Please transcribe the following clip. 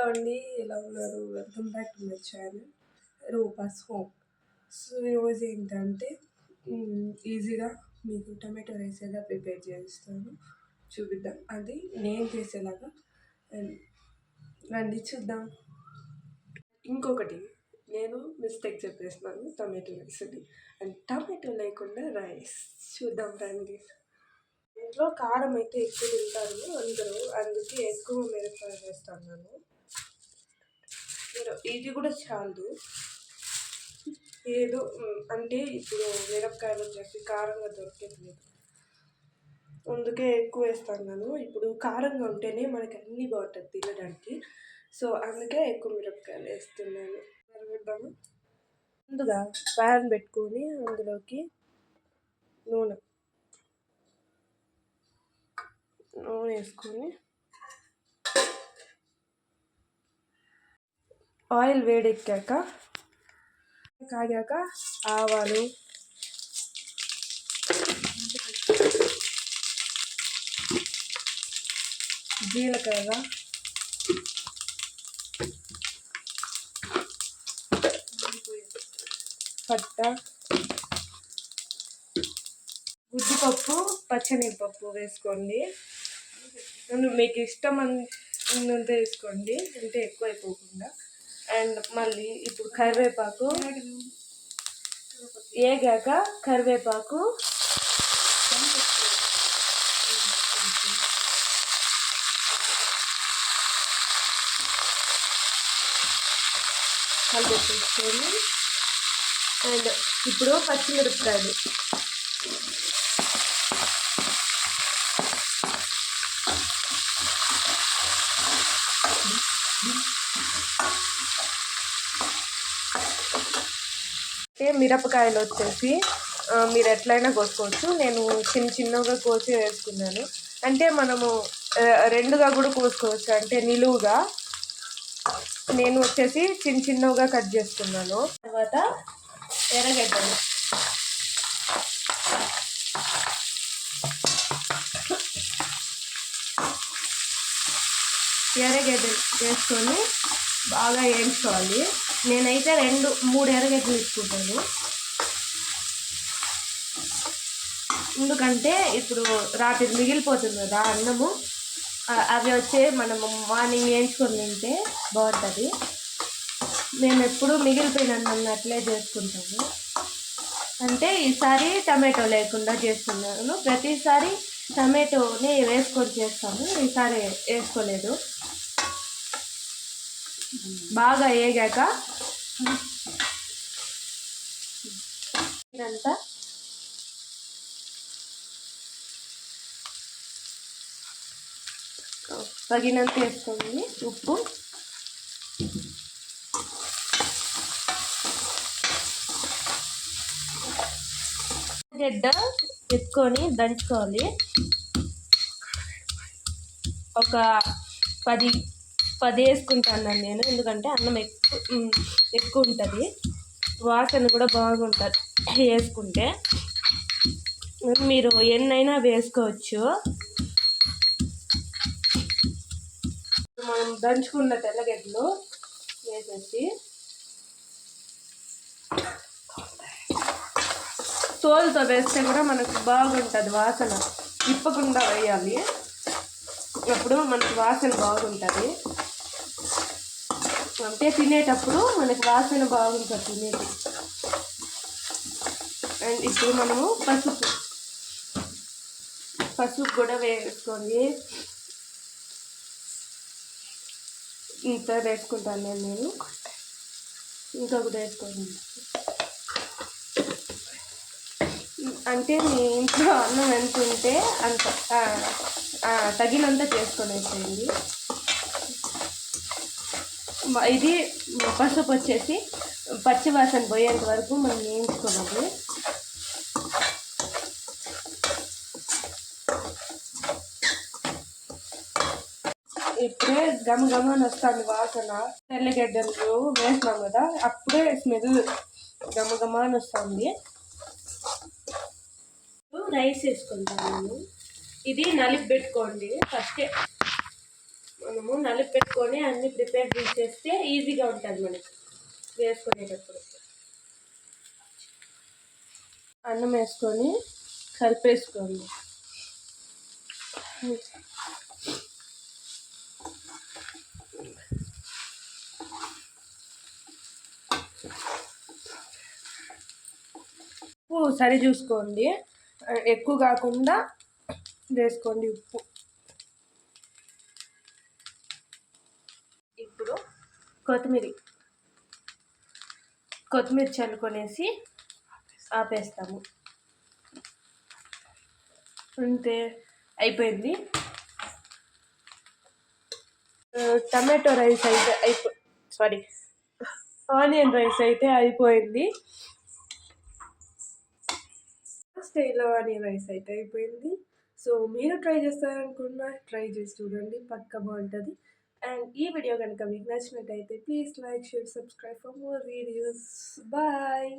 Hello అండి, ఎలా ఉన్నారు? Welcome back to my channel Rupa's home. So ఈరోజు ఏంటంటే ఈజీగా మీకు టమాటో రైస్ ఎలా ప్రిపేర్ చేస్తాను చూపిద్దాం. అది నేను చేసేలాగా రండి చూద్దాం. ఇంకొకటి నేను మిస్టేక్ చెప్పేస్తున్నాను, టమాటో రైస్ అది అండ్ టమాటో లేకుండా రైస్. చూద్దాం రండి. ఇంట్లో కారం అయితే ఎక్కువ తింటారు అందరూ, అందుకే ఎక్కువ మిరపకాయ వేస్తాను నేను. ఇది కూడా చాలు, ఏదో అంటే ఇప్పుడు మిరపకాయలు వచ్చేసి కారంగా దొరికేది, అందుకే ఎక్కువ వేస్తాను నేను. ఇప్పుడు కారంగా ఉంటేనే మనకి అన్నీ బాగుంటుంది తినడానికి, సో అందుకే ఎక్కువ మిరపకాయలు వేస్తున్నాను. వేద్దాము. ముందుగా ప్యాన్ పెట్టుకొని అందులోకి నూనె వేసుకొని ఆయిల్ వేడెక్కాక కాగాక ఆవాలు, జీలకర్ర, పట్ట, ఉద్దిపప్పు, పచ్చనిపప్పు వేసుకోండి. మీకు ఇష్టం అంత వేసుకోండి, అంటే ఎక్కువ అయిపోకుండా. అండ్ మళ్ళీ ఇప్పుడు కరివేపాకు వేగాక కరివేపాకు, కలిపేసుకొని అండ్ ఇప్పుడు పచ్చిమిరపకాయలు మిరపకాయలు వచ్చేసి మీరు ఎట్లయినా కోసుకోవచ్చు. నేను చిన్నగా కోసి వేసుకున్నాను. అంటే మనము రెండుగా కూడా కోసుకోవచ్చు, అంటే నిలువుగా. నేను వచ్చేసి చిన్నగా కట్ చేసుకున్నాను. తర్వాత ఎర్రగడ్డలు వేసుకొని బాగా వేయించుకోవాలి. నేనైతే 2-3 ఎర్రగడ్డలు తీసుకుంటాను, ఎందుకంటే ఇప్పుడు రాత్రి మిగిలిపోతుంది కదా అన్నము, అవి వచ్చే మనము మార్నింగ్ వేయించుకొని తింటే బాగుంటుంది. మేము ఎప్పుడు మిగిలిపోయిన అన్నం అట్లే చేసుకుంటాము. అంటే ఈసారి టమాటో లేకుండా చేస్తున్నాను. ప్రతిసారి టమాటోని వేసుకొని చేస్తాము, ఈసారి వేసుకోలేదు. బాగా వేగాక ఇదంతా తగినంత వేసుకోండి. ఉప్పు, గడ్డ ఎత్తుకొని దంచుకోవాలి. ఒక 10 వేసుకుంటాను నేను, ఎందుకంటే అన్నం ఎక్కువ ఉంటుంది, వాసన కూడా బాగుంటుంది వేసుకుంటే. మీరు ఎన్నైనా వేసుకోవచ్చు. మనం దంచుకున్న తెల్లగడ్డలు వేసేసి తోలుతో వేస్తే కూడా మనకు బాగుంటుంది వాసన, తిప్పకుండా వేయాలి, అప్పుడు మనకు వాసన బాగుంటుంది. అంటే తినేటప్పుడు మనకి వాసన బాగుంటుంది తినేది. అండ్ ఇప్పుడు మనము పసుపు కూడా వేసుకోండి. ఇంత వేసుకుంటాను నేను, ఇంకొకటి వేసుకోండి. అంటే మీ ఇంట్లో అన్నం ఎంత ఉంటే అంత తగినంత చేసుకొని వేసేయండి. ఇది పసుపు వచ్చేసి పచ్చివాసన పోయేంత వరకు మనం వేయించుకోవాలి. ఇప్పుడే గమగమని వస్తుంది వాసన. తెల్లగడ్డలు వేసినాం కదా, అప్పుడే స్మెల్ గమగమని వస్తుంది. రైస్ వేసుకుంటాను నేను. ఇది నలిపి పెట్టుకోండి ఫస్టే, మనము నలిపి పెట్టుకొని అన్నీ ప్రిపేర్ చేసేస్తే ఈజీగా ఉంటుంది మనకి వేసుకునేటప్పుడు. అన్నం వేసుకొని కలిపేసుకోండి. ఉప్పు సరి చూసుకోండి, ఎక్కువ కాకుండా వేసుకోండి ఉప్పు. ఇప్పుడు కొత్తిమీర చల్లుకొనేసి ఆపేస్తాము. అంతే, అయిపోయింది. టమాటో రైస్ అయితే ఆనియన్ రైస్ అయితే అయిపోయింది. స్టైల్లో ఆనియన్ రైస్ అయితే అయిపోయింది. సో మీరు ట్రై చేస్తారనుకున్నా ట్రై చేసి చూడండి, పక్కా బాగుంటుంది. అండ్ ఈ వీడియో కనుక మీకు నచ్చినట్టయితే please like, share, subscribe for more videos. Bye.